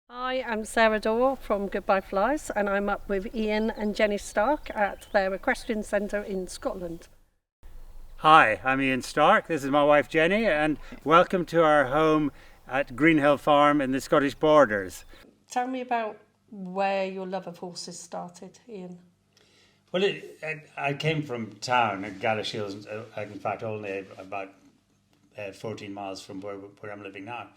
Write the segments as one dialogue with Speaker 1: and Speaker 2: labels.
Speaker 1: I am Sarah Dawe from Goodbye Flies, and I'm up with Ian and Jenny Stark at their equestrian centre in Scotland.
Speaker 2: Hi, I'm Ian Stark. This is my wife Jenny, and welcome to our home at Greenhill Farm in the Scottish Borders.
Speaker 1: Tell me about where your love of horses started, Ian.
Speaker 2: Well, I came from town at Galashiels, in fact, only about 14 miles from where I'm living now.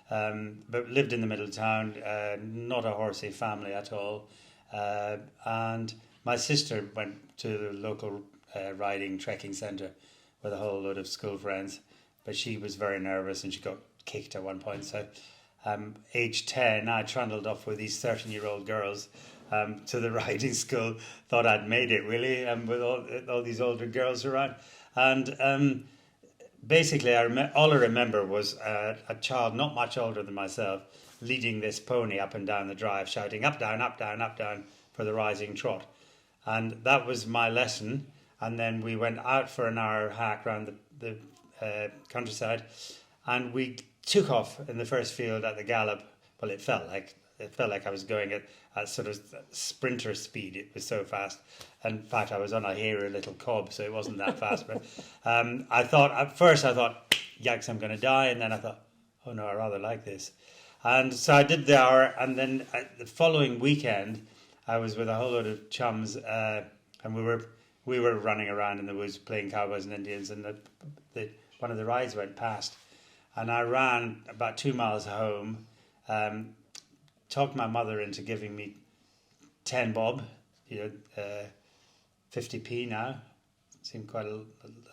Speaker 2: But lived in the middle of town, not a horsey family at all. And my sister went to the local riding trekking centre with a whole load of school friends, but she was very nervous and she got kicked at one point. So age 10, I trundled off with these 13-year-old girls to the riding school, thought I'd made it really, with all these older girls around. And basically, all I remember was a child not much older than myself leading this pony up and down the drive, shouting up, down, up, down, up, down for the rising trot. And that was my lesson. And then we went out for an hour hack around the countryside, and we took off in the first field at the gallop. Well, it felt like I was going at sort of sprinter speed. It was so fast. In fact, I was on a hairy little cob, so it wasn't that fast. But at first I thought, yikes, I'm going to die. And then I thought, oh no, I rather like this. And so I did the hour. And then the following weekend, I was with a whole load of chums, and we were running around in the woods playing cowboys and Indians. And one of the rides went past, and I ran about 2 miles home. Talked my mother into giving me 10 bob, 50p now. It seemed quite a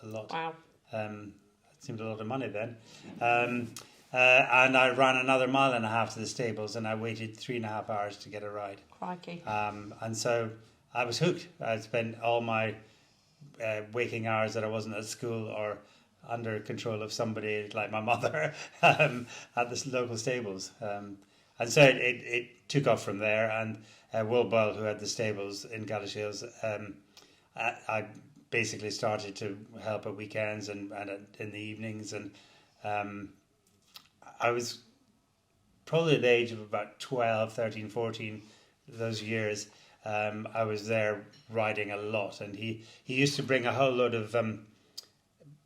Speaker 2: lot.
Speaker 1: Wow.
Speaker 2: It seemed a lot of money then. And I ran another mile and a half to the stables, and I waited 3.5 hours to get a ride.
Speaker 1: Crikey.
Speaker 2: And so I was hooked. I spent all my waking hours that I wasn't at school or under control of somebody like my mother at the local stables. And so it took off from there. And Will Boyle, who had the stables in Galashiels, I basically started to help at weekends and in the evenings. And I was probably at the age of about 12, 13, 14, those years. I was there riding a lot. And he used to bring a whole load of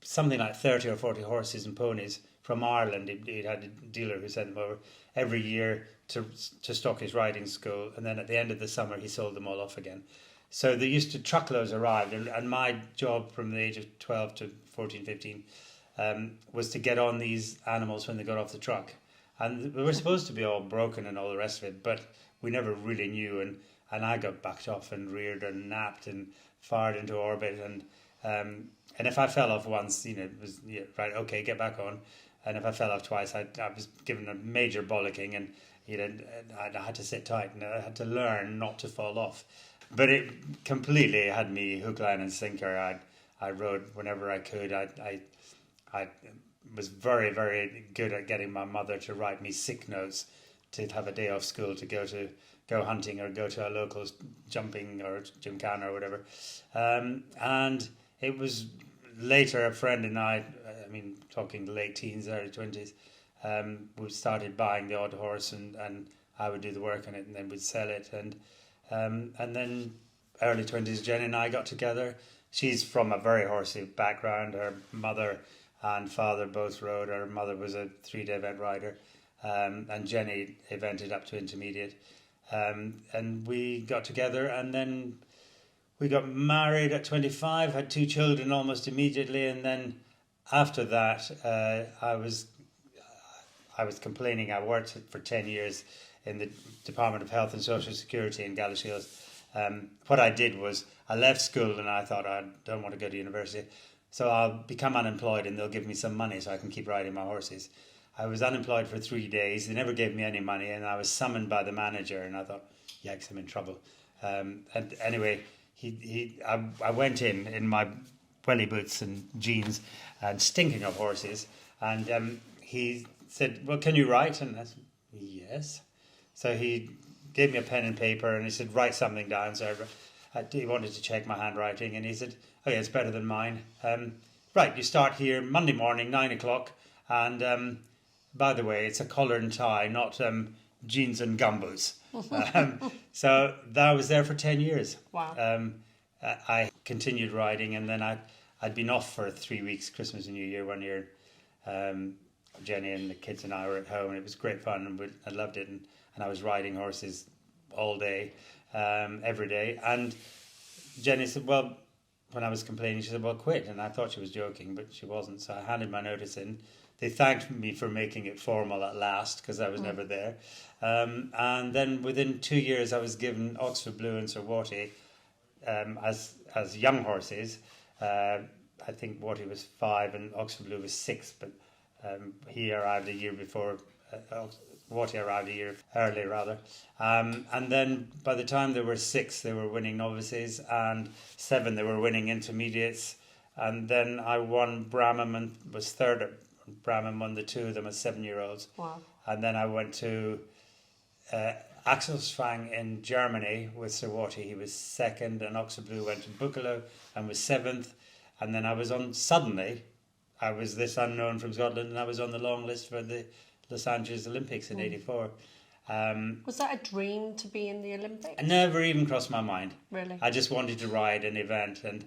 Speaker 2: something like 30 or 40 horses and ponies from Ireland. He had a dealer who sent them over every year to Stockists riding school, and then at the end of the summer he sold them all off again. So they used to truckloads arrive, and my job from the age of 12 to 14, 15 was to get on these animals when they got off the truck. And they were supposed to be all broken and all the rest of it, but we never really knew, and I got backed off and reared and napped and fired into orbit, and if I fell off once, it was right, okay, get back on. And if I fell off twice, I was given a major bollocking, and I had to sit tight, and I had to learn not to fall off. But it completely had me hook, line, and sinker. I rode whenever I could. I was very, very good at getting my mother to write me sick notes to have a day off school to go hunting or go to a local jumping or gymkhana or whatever. And it was later a friend and I talking late teens, early 20s, we started buying the odd horse, and I would do the work on it, and then we'd sell it. And then early 20s, Jenny and I got together. She's from a very horsey background. Her mother and father both rode. Her mother was a 3-day event rider, and Jenny evented up to intermediate. And we got together, and then we got married at 25, had 2 children almost immediately, and then after that, I was complaining. I worked for 10 years in the Department of Health and Social Security in Galashiels. What I did was I left school and I thought I don't want to go to university, so I'll become unemployed and they'll give me some money so I can keep riding my horses. I was unemployed for 3 days. They never gave me any money, and I was summoned by the manager, and I thought, yikes, I'm in trouble. And anyway, I went in my welly boots and jeans and stinking of horses, and he said, well, can you write? And I said, yes. So he gave me a pen and paper, and he said, write something down. So he wanted to check my handwriting, and he said, oh yeah, it's better than mine. Right, you start here Monday morning, 9 o'clock, and by the way, it's a collar and tie, not jeans and gumboots. So that I was there for 10 years.
Speaker 1: Wow.
Speaker 2: I continued riding, and then I'd been off for 3 weeks, Christmas and New Year one year. Jenny and the kids and I were at home, and it was great fun, and I loved it. And I was riding horses all day, every day. And Jenny said, well, when I was complaining, she said, well, quit. And I thought she was joking, but she wasn't. So I handed my notice in. They thanked me for making it formal at last, because I was never there. And then within 2 years, I was given Oxford Blue and Sir Watty as young horses. I think Watty was 5 and Oxford Blue was 6, but he arrived a year before. Watty arrived a year early, rather. And then by the time they were 6, they were winning novices, and 7, they were winning intermediates. And then I won Brahman and was third at Brahman, won the 2 of them as 7-year-olds.
Speaker 1: Wow.
Speaker 2: And then I went to Axelsfang in Germany with Sir Watty. He was 2nd, and Oxford Blue went to Buccleuch and was 7th. And then I was suddenly, I was this unknown from Scotland, and I was on the long list for the Los Angeles Olympics in '84.
Speaker 1: Was that a dream to be in the Olympics?
Speaker 2: It never even crossed my mind.
Speaker 1: Really?
Speaker 2: I just wanted to ride an event, and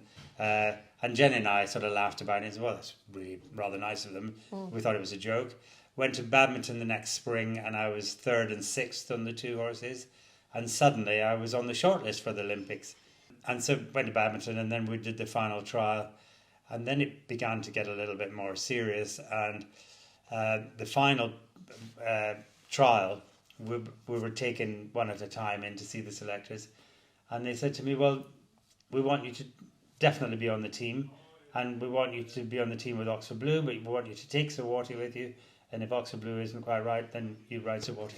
Speaker 2: Jen and I sort of laughed about it and said, well, that's really rather nice of them. We thought it was a joke. Went to Badminton the next spring, and I was 3rd and 6th on the 2 horses, and suddenly I was on the shortlist for the Olympics. And so went to Badminton, and then we did the final trial, and then it began to get a little bit more serious. And the final trial, we were taken one at a time in to see the selectors, and they said to me, well, we want you to definitely be on the team, and we want you to be on the team with Oxford Blue, but we want you to take Sir Watty with you, and if Oxford Blue isn't quite right, then you ride Sir Watty.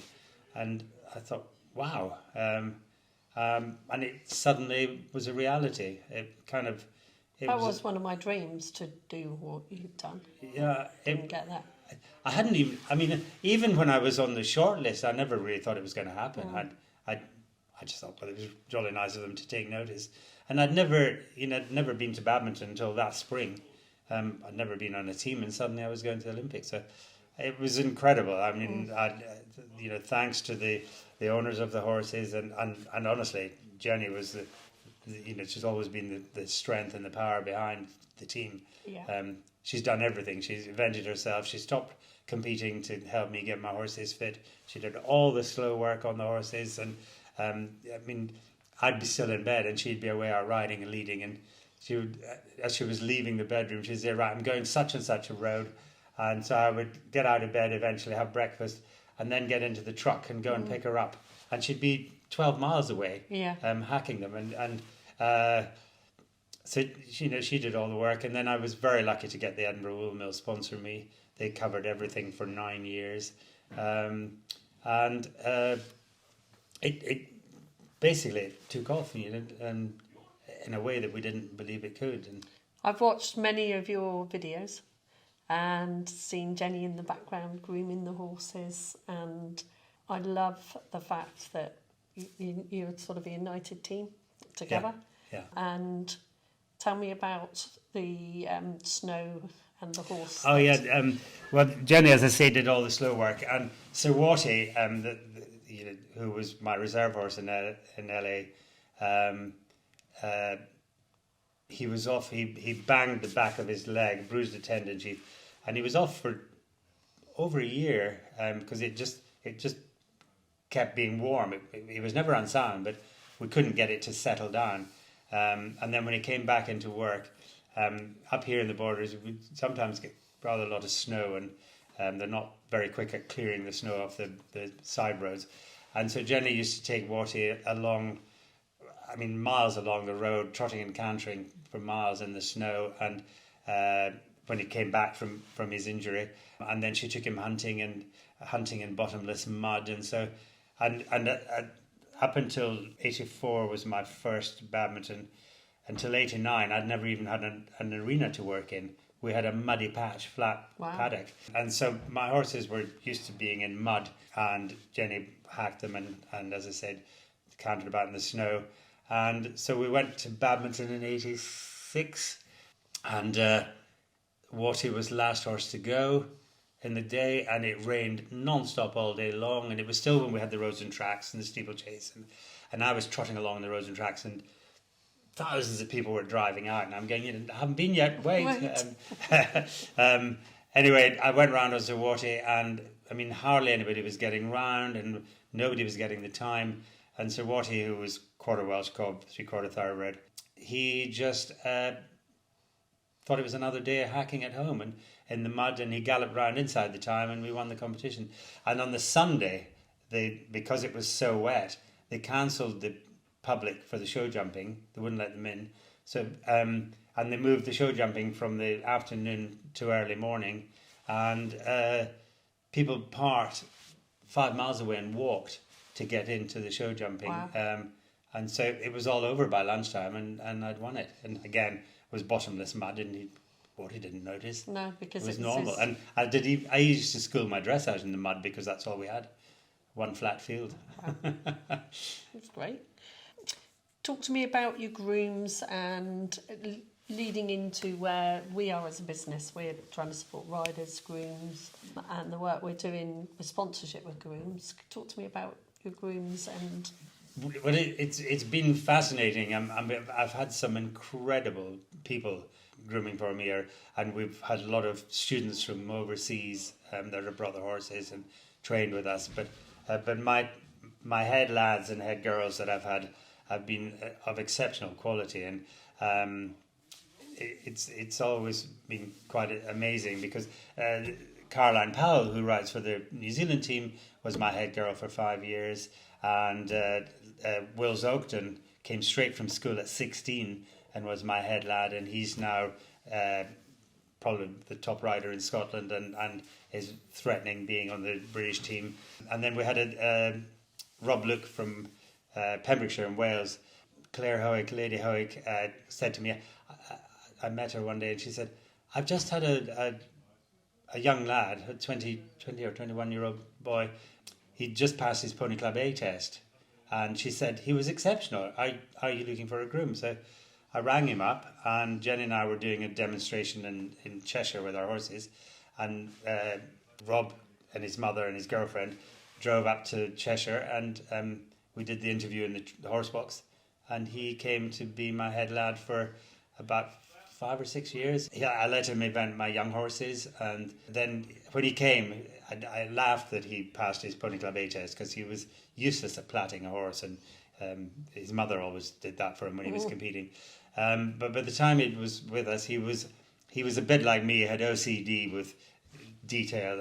Speaker 2: And I thought, wow. And it suddenly was a reality. That
Speaker 1: was one of my dreams, to do what you've done.
Speaker 2: Yeah.
Speaker 1: Didn't get that.
Speaker 2: I hadn't even, even when I was on the short list, I never really thought it was going to happen. I just thought, well, it was jolly nice of them to take notice. And I'd never been to Badminton until that spring. I'd never been on a team, and suddenly I was going to the Olympics. So it was incredible. Thanks to the owners of the horses, and honestly, Jenny was she's always been the strength and the power behind the team.
Speaker 1: Yeah.
Speaker 2: She's done everything. She's invented herself. She stopped competing to help me get my horses fit. She did all the slow work on the horses, and I'd be still in bed and she'd be away out riding and leading, and she would, as she was leaving the bedroom, she'd say, right, I'm going such and such a road. And so I would get out of bed, eventually have breakfast, and then get into the truck and go and pick her up. And she'd be 12 miles away, hacking them. So she did all the work, and then I was very lucky to get the Edinburgh Wool Mill sponsor me. They covered everything for 9 years, it basically took off, and in a way that we didn't believe it could. And
Speaker 1: I've watched many of your videos and seen Jenny in the background grooming the horses, and I love the fact that you're sort of a united team together.
Speaker 2: Yeah.
Speaker 1: And tell me about the snow and the horse.
Speaker 2: Oh, yeah. Well, Jenny, as I say, did all the slow work. And Sir Watty, who was my reserve horse in LA, he was off. He banged the back of his leg, bruised a tendon sheath, and he was off for over a year because it just kept being warm. It was never unsound, but we couldn't get it to settle down. And then when he came back into work, up here in the borders, we sometimes get rather a lot of snow, and they're not very quick at clearing the snow off the side roads. And so Jenny used to take Watty along, miles along the road, trotting and cantering for miles in the snow. And when he came back from his injury, and then she took him hunting in bottomless mud, and so up until 84 was my first Badminton. Until 89, I'd never even had an arena to work in. We had a muddy patch, flat paddock. And so my horses were used to being in mud, and Jenny hacked them and as I said, cantered about in the snow. And so we went to Badminton in 86, and Watty was last horse to go. in the day, and it rained non-stop all day long, and it was still when we had the roads and tracks and the steeplechase, and I was trotting along the roads and tracks, and thousands of people were driving out, and I'm going, I haven't been yet, wait. Anyway, I went round on Sir and I mean, hardly anybody was getting round, and nobody was getting the time. And Sir Watty, who was quarter Welsh cob, 3/4 thoroughbred, he just thought it was another day hacking at home and in the mud, and he galloped round inside the time, and we won the competition. And on the Sunday, because it was so wet, they cancelled the public for the show jumping. They wouldn't let them in. So and they moved the show jumping from the afternoon to early morning, and people parked 5 miles away and walked to get into the show jumping.
Speaker 1: Wow.
Speaker 2: And so it was all over by lunchtime, and I'd won it. And again, it was bottomless mud, and he didn't notice.
Speaker 1: No, because
Speaker 2: it was normal. And I used to school my dress out in the mud because that's all we had, one flat field.
Speaker 1: Wow. That's great. Talk to me about your grooms and leading into where we are as a business. We're trying to support riders, grooms, and the work we're doing with sponsorship with grooms. Talk to me about your grooms and...
Speaker 2: Well, it's been fascinating. I've had some incredible people grooming for me, and we've had a lot of students from overseas that have brought their horses and trained with us. But my head lads and head girls that I've had have been of exceptional quality, and it's always been quite amazing because Caroline Powell, who rides for the New Zealand team, was my head girl for 5 years, and Wills Oakton came straight from school at 16 and was my head lad, and he's now probably the top rider in Scotland and is threatening being on the British team. And then we had Rob Luke from Pembrokeshire in Wales. Claire Howick, Lady Howick, said to me, I met her one day, and she said, I've just had a young lad, a 20 or 21-year-old boy. He'd just passed his Pony Club A test, and she said, he was exceptional. Are you looking for a groom? So I rang him up, and Jenny and I were doing a demonstration in Cheshire with our horses, and Rob and his mother and his girlfriend drove up to Cheshire, and we did the interview in the horse box, and he came to be my head lad for about 5 or 6 years. Yeah, I let him event my young horses, and then when he came, I laughed that he passed his Pony Club A test because he was useless at platting a horse, and his mother always did that for him when he was competing. But by the time he was with us, he was a bit like me. He had OCD with detail,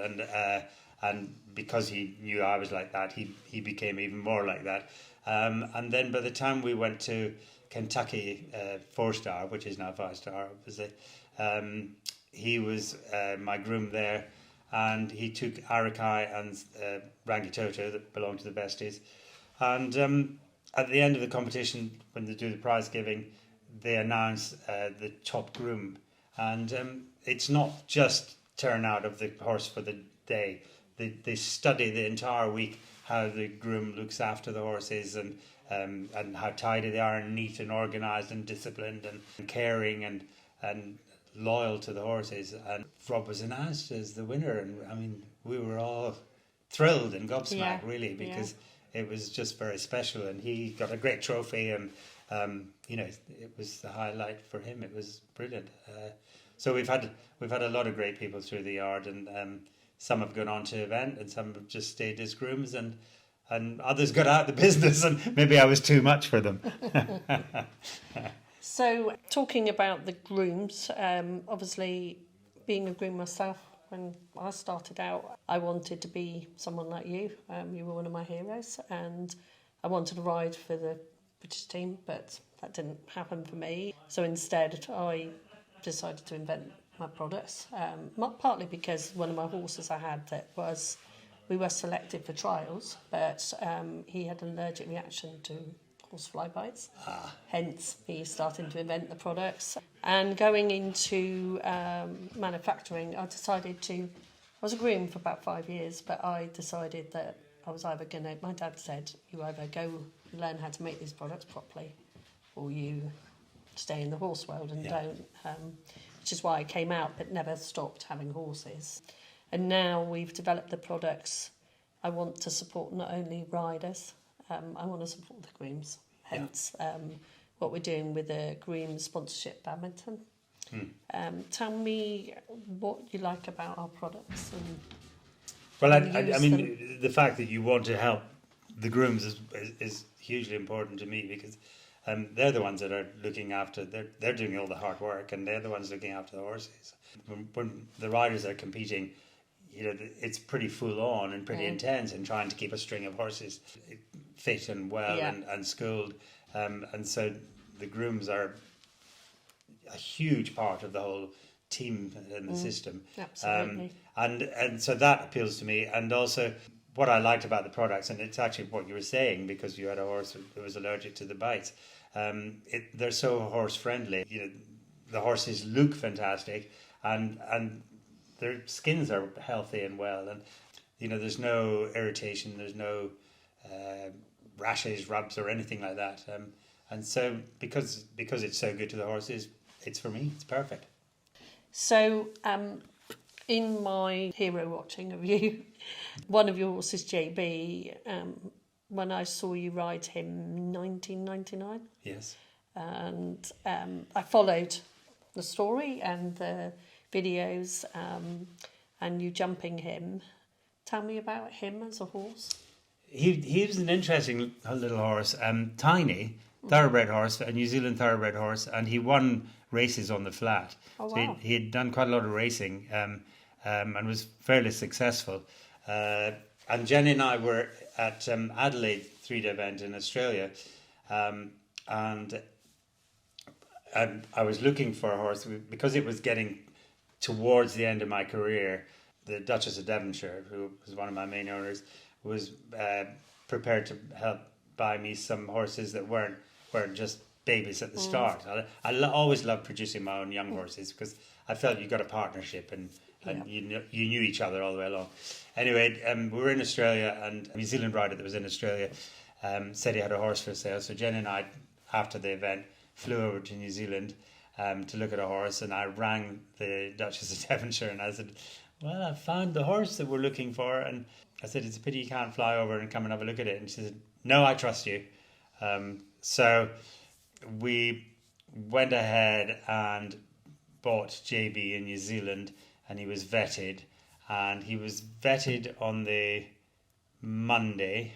Speaker 2: and because he knew I was like that, he became even more like that. And then by the time we went to Kentucky 4-star, which is now 5-star, obviously, he was my groom there, and he took Arakai and Rangitoto that belonged to the besties. And at the end of the competition, when they do the prize giving, they announce the top groom, and it's not just turnout of the horse for the day. They study the entire week how the groom looks after the horses, and how tidy they are, and neat and organised and disciplined and caring and loyal to the horses. And Rob was announced as the winner, and I mean, we were all thrilled and gobsmacked, really, because it was just very special, and he got a great trophy, and it was the highlight for him. It was brilliant. So we've had a lot of great people through the yard, and some have gone on to event, and some have just stayed as grooms, and others got out of the business, and maybe I was too much for them.
Speaker 1: So, talking about the grooms, obviously being a groom myself, when I started out, I wanted to be someone like you. You were one of my heroes, and I wanted to ride for the British team, but that didn't happen for me. So instead, I decided to invent my products, partly because one of my horses I had we were selected for trials, but he had an allergic reaction to horsefly bites. Hence, me starting to invent the products. And going into manufacturing, I was a groom for about 5 years, but I decided that I was either going to, my dad said, you either go learn how to make these products properly, or you stay in the horse world and don't. Which is why I came out, but never stopped having horses. And now we've developed the products. I want to support not only riders, I want to support the grooms. Hence, what we're doing with the groom sponsorship badminton. Tell me what you like about our products.
Speaker 2: Well, I mean, the fact that you want to help the grooms is hugely important to me, because they're the ones that are looking after. They're doing all the hard work, and they're the ones looking after the horses. When the riders are competing, you know, it's pretty full on and pretty intense, and trying to keep a string of horses fit and well and schooled, and so the grooms are a huge part of the whole team in the system.
Speaker 1: Absolutely.
Speaker 2: And so that appeals to me. And also what I liked about the products, and it's actually what you were saying, because you had a horse that was allergic to the bites, they're so horse friendly. You know, the horses look fantastic, and their skins are healthy and well, and you know, there's no irritation, there's no rashes, rubs or anything like that, and so because it's so good to the horses, it's, for me, it's perfect.
Speaker 1: So in my hero watching of you, one of your horses, JB, when I saw you ride him in 1999,
Speaker 2: yes,
Speaker 1: and I followed the story and the videos, and you jumping him. Tell me about him as a horse.
Speaker 2: He was an interesting little horse, tiny, thoroughbred horse, a New Zealand thoroughbred horse, and he won races on the flat.
Speaker 1: Oh, wow.
Speaker 2: So he had done quite a lot of racing, and was fairly successful. And Jenny and I were at Adelaide 3-day event in Australia, and I was looking for a horse because it was getting towards the end of my career. The Duchess of Devonshire, who was one of my main owners, was prepared to help buy me some horses that weren't just babies at the start. I always loved producing my own young horses, because I felt you got a partnership, and you knew each other all the way along. Anyway, we were in Australia, and a New Zealand rider that was in Australia said he had a horse for sale. So Jen and I, after the event, flew over to New Zealand to look at a horse, and I rang the Duchess of Devonshire and I said, well, I found the horse that we're looking for, and I said, it's a pity you can't fly over and come and have a look at it. And she said, no, I trust you. So we went ahead and bought JB in New Zealand, and he was vetted. And he was vetted on the Monday.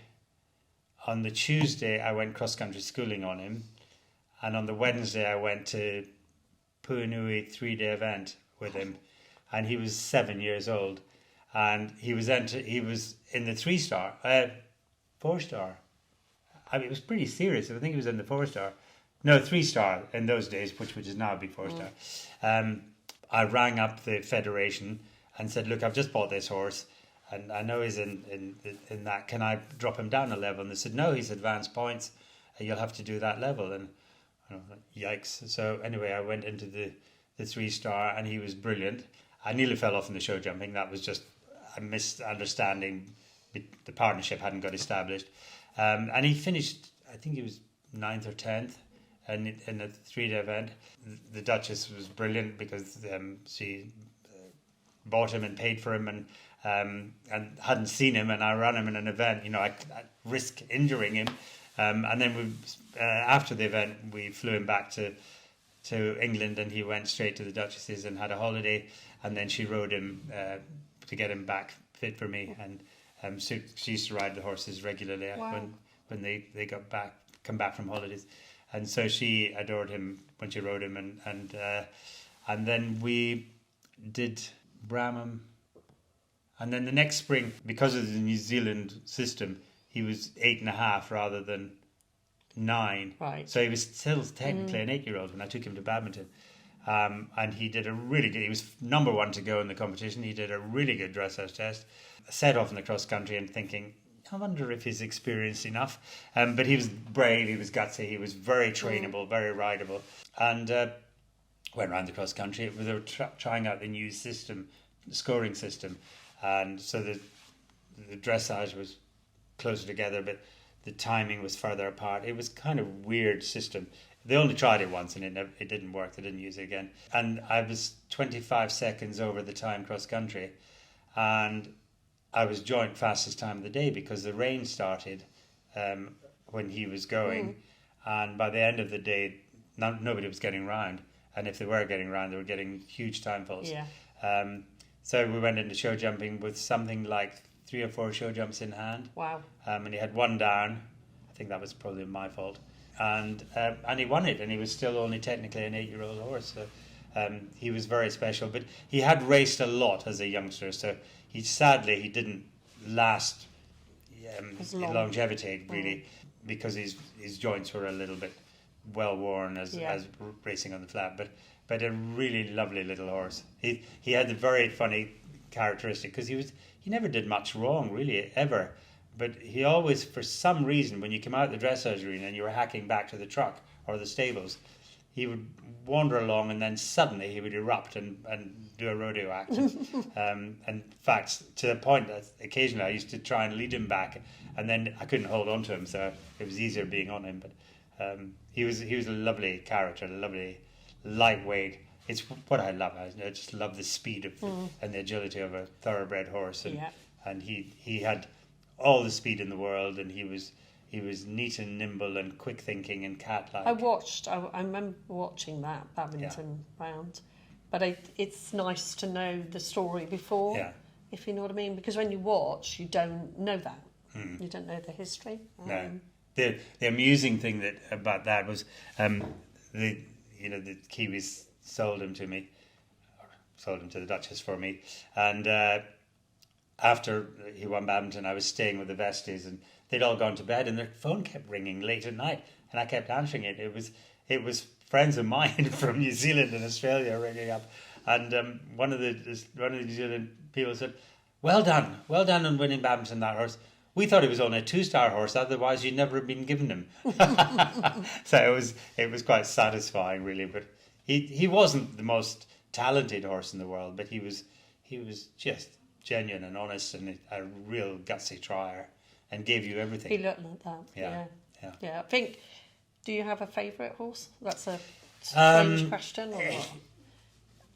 Speaker 2: On the Tuesday, I went cross-country schooling on him. And on the Wednesday, I went to Puanui 3-day event with him. And he was 7 years old. And he was in the 3-star, 4-star. I mean, it was pretty serious. I think he was in the 4-star. No, 3-star in those days, which would now be 4-star. I rang up the federation and said, look, I've just bought this horse, and I know he's in that. Can I drop him down a level? And they said, no, he's advanced points. You'll have to do that level. And yikes. So anyway, I went into the 3-star, and he was brilliant. I nearly fell off in the show jumping. That was just a misunderstanding. The partnership hadn't got established. And he finished, I think he was 9th or 10th in a 3-day event. The Duchess was brilliant, because she bought him and paid for him, and hadn't seen him, and I ran him in an event. I risked injuring him. And then after the event, we flew him back to England, and he went straight to the Duchesses and had a holiday, and then she rode him to get him back fit for me. And she used to ride the horses regularly.
Speaker 1: Wow.
Speaker 2: when they come back from holidays, and so she adored him when she rode him, and then we did Bramham, and then the next spring, because of the New Zealand system, he was 8.5 rather than 9.
Speaker 1: Right.
Speaker 2: So he was still technically an 8-year-old when I took him to Badminton. And he did a really good, he was number 1 to go in the competition. He did a really good dressage test. I set off in the cross country and thinking, I wonder if he's experienced enough. But he was brave, he was gutsy, he was very trainable, very rideable. And went around the cross country. They were trying out the new system, the scoring system. And so the dressage was closer together, but the timing was further apart. It was kind of weird system. They only tried it once, and it didn't work. They didn't use it again. And I was 25 seconds over the time cross country, and I was joint fastest time of the day because the rain started when he was going, and by the end of the day, nobody was getting round, and if they were getting round, they were getting huge time falls.
Speaker 1: Yeah.
Speaker 2: So we went into show jumping with something like 3 or 4 show jumps in hand.
Speaker 1: Wow.
Speaker 2: And he had one down. I think that was probably my fault. And he won it, and he was still only technically an 8-year-old horse. So he was very special. But he had raced a lot as a youngster, so he didn't last longevity really, because his joints were a little bit well worn as racing on the flat. But a really lovely little horse. He had a very funny characteristic because he never did much wrong really ever, but he always, for some reason, when you come out the dressage arena and you were hacking back to the truck or the stables, he would wander along and then suddenly he would erupt and do a rodeo act. And in fact, to the point that occasionally I used to try and lead him back, and then I couldn't hold on to him, so it was easier being on him. But he was a lovely character, a lovely lightweight. It's what I love. I just love the speed and the agility of a thoroughbred horse, and he had all the speed in the world, and he was neat and nimble and quick thinking and cat-like.
Speaker 1: I remember watching that Badminton round, but it's nice to know the story before, if you know what I mean, because when you watch, you don't know that. You don't know the history.
Speaker 2: No. The amusing thing about that was the Kiwis sold him to me, or sold him to the Duchess for me, and after he won Badminton, I was staying with the Vesties, and they'd all gone to bed, and their phone kept ringing late at night, and I kept answering it. It was friends of mine from New Zealand and Australia ringing up, and one of the New Zealand people said, well done on winning Badminton, that horse. We thought he was only a 2-star horse, otherwise you'd never have been given him. So it was quite satisfying, really. But he wasn't the most talented horse in the world, but he was just genuine and honest and a real gutsy trier, and gave you everything.
Speaker 1: He looked like that. Yeah. I think. Do you have a favourite horse? That's a strange question, or what?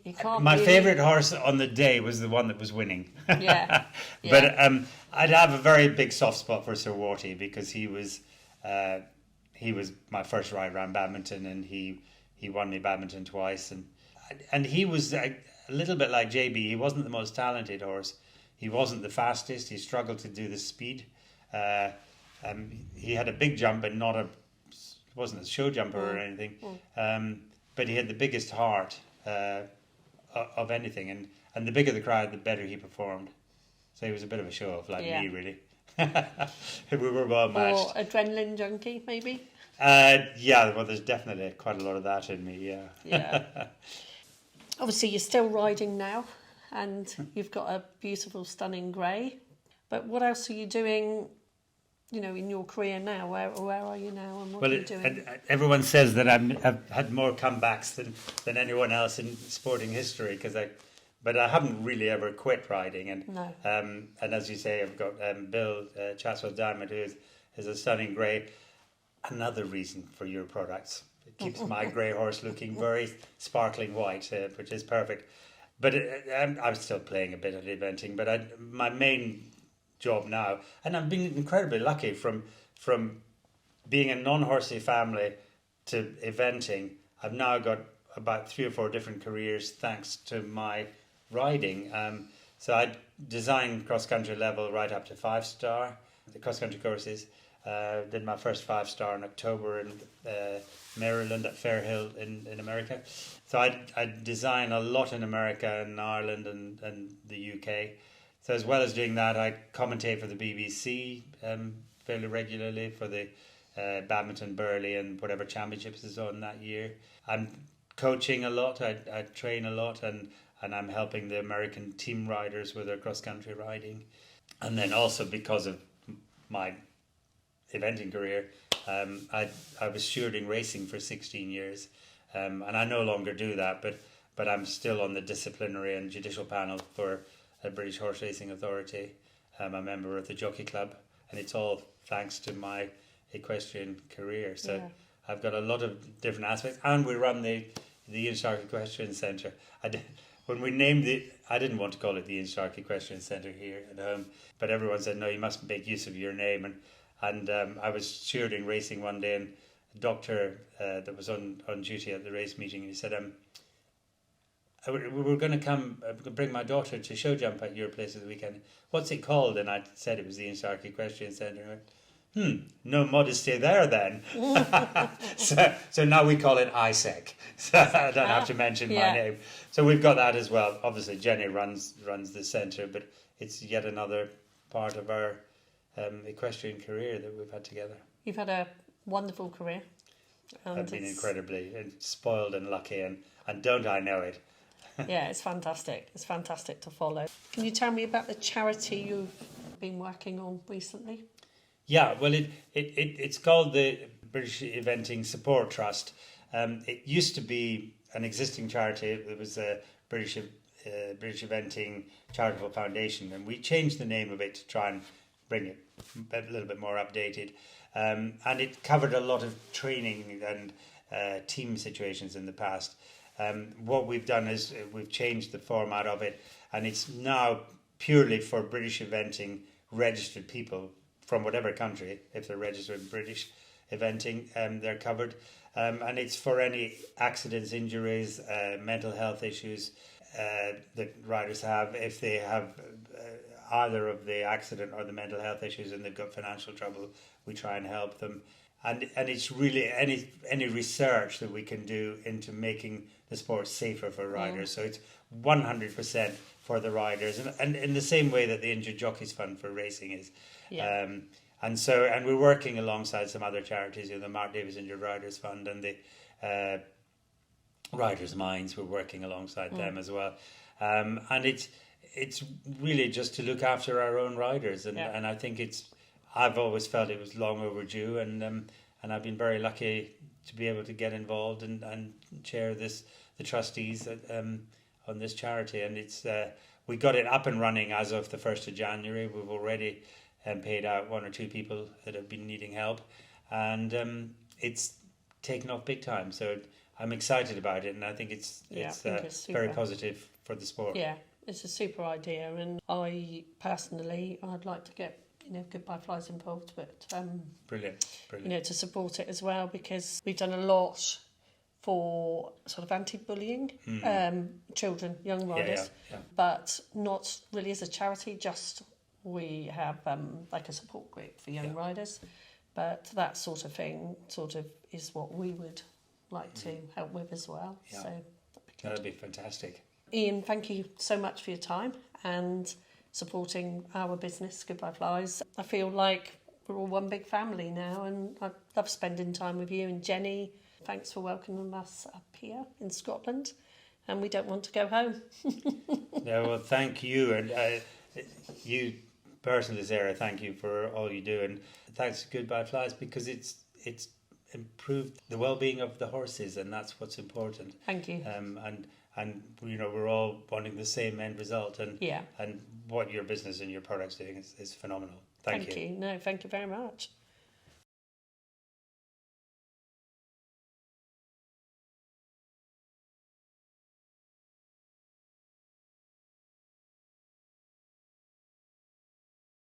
Speaker 1: You can't.
Speaker 2: My favourite horse on the day was the one that was winning.
Speaker 1: Yeah.
Speaker 2: But I'd have a very big soft spot for Sir Warty, because he was my first ride around Badminton, and he won me Badminton twice, and he was a little bit like JB. He wasn't the most talented horse. He wasn't the fastest. He struggled to do the speed. He had a big jump, but wasn't a show jumper or anything. But he had the biggest heart of anything, and the bigger the crowd, the better he performed. So he was a bit of a show off, like me, really. We were well matched.
Speaker 1: Or adrenaline junkie, maybe?
Speaker 2: Well, there's definitely quite a lot of that in me,
Speaker 1: Yeah. Obviously, you're still riding now, and you've got a beautiful, stunning grey. But what else are you doing, in your career now? Where are you now, and what are you doing?
Speaker 2: Everyone says that I've had more comebacks than anyone else in sporting history, but I haven't really ever quit riding. And
Speaker 1: no.
Speaker 2: And as you say, I've got Bill Chatsworth Diamond, who is a stunning grey. Another reason for your products. It keeps my grey horse looking very sparkling white, which is perfect. But I'm still playing a bit at eventing. But my main job now, and I've been incredibly lucky from being a non-horsey family to eventing. I've now got about 3 or 4 different careers thanks to my riding. So I designed cross-country level right up to 5-star, the cross-country courses. Did my first 5-star in October in Maryland at Fairhill in America. So I design a lot in America and Ireland and the UK. So as well as doing that, I commentate for the BBC fairly regularly for the Badminton Burley and whatever championships is on that year. I'm coaching a lot. I train a lot, and I'm helping the American team riders with their cross-country riding. And then also because of my eventing career, I was stewarding racing for 16 years, and I no longer do that, but I'm still on the disciplinary and judicial panel for a British Horse Racing Authority. I'm a member of the Jockey Club, and it's all thanks to my equestrian career. So I've got a lot of different aspects, and we run the Stark Equestrian Centre. when we named it, I didn't want to call it the Inchtark Equestrian Centre here at home, but everyone said, no, you must make use of your name. And I was stewarding racing one day, and a doctor that was on duty at the race meeting, and he said, we were going to come bring my daughter to show jump at your place at the weekend. What's it called? And I said it was the Inchtark Equestrian Centre. And I went, no modesty there then. so now we call it ISEC. So I don't have to mention my name. So we've got that as well. Obviously, Jenny runs the centre, but it's yet another part of our equestrian career that we've had together.
Speaker 1: You've had a wonderful career.
Speaker 2: I've been incredibly spoiled and lucky, and don't I know it.
Speaker 1: Yeah, it's fantastic. It's fantastic to follow. Can you tell me about the charity you've been working on recently?
Speaker 2: Yeah, well, it's called the British Eventing Support Trust. It used to be an existing charity. It was a British Eventing Charitable Foundation, and we changed the name of it to try and bring it a little bit more updated. And it covered a lot of training and team situations in the past. What we've done is we've changed the format of it, and it's now purely for British eventing registered people from whatever country. If they're registered in British eventing, they're covered. And it's for any accidents, injuries, mental health issues that riders have. If they have either of the accident or the mental health issues and they've got financial trouble, we try and help them. And it's really any research that we can do into making the sport safer for riders. So it's 100% for the riders, and in the same way that the Injured Jockeys Fund for racing is. Yeah. And we're working alongside some other charities, the Mark Davies Injured Riders Fund and the Riders' Minds. We're working alongside them as well. And it's really just to look after our own riders, and I think I've always felt it was long overdue, and I've been very lucky to be able to get involved and chair the trustees on this charity. And it's we got it up and running as of the 1st of January. We've already paid out one or two people that have been needing help, and it's taken off big time. So I'm excited about it, and I think it's very positive for the sport.
Speaker 1: Yeah, it's a super idea, and I'd like to get Goodbye Flies involved, but
Speaker 2: brilliant.
Speaker 1: To support it as well, because we've done a lot for sort of anti-bullying children, young riders, but not really as a charity. Just we have like a support group for young riders, but that sort of thing is what we would like to help with as well. Yeah. So
Speaker 2: that'd be fantastic.
Speaker 1: Ian, thank you so much for your time and supporting our business, Goodbye Flies. I feel like we're all one big family now, and I love spending time with you and Jenny. Thanks for welcoming us up here in Scotland, and we don't want to go home.
Speaker 2: Yeah, well, thank you, and you personally, Sarah, thank you for all you do, and thanks to Goodbye Flies, because it's improved the well-being of the horses, and that's what's important.
Speaker 1: Thank you.
Speaker 2: And we're all wanting the same end result, and what your business and your products doing is phenomenal. Thank you.
Speaker 1: No, thank you very much.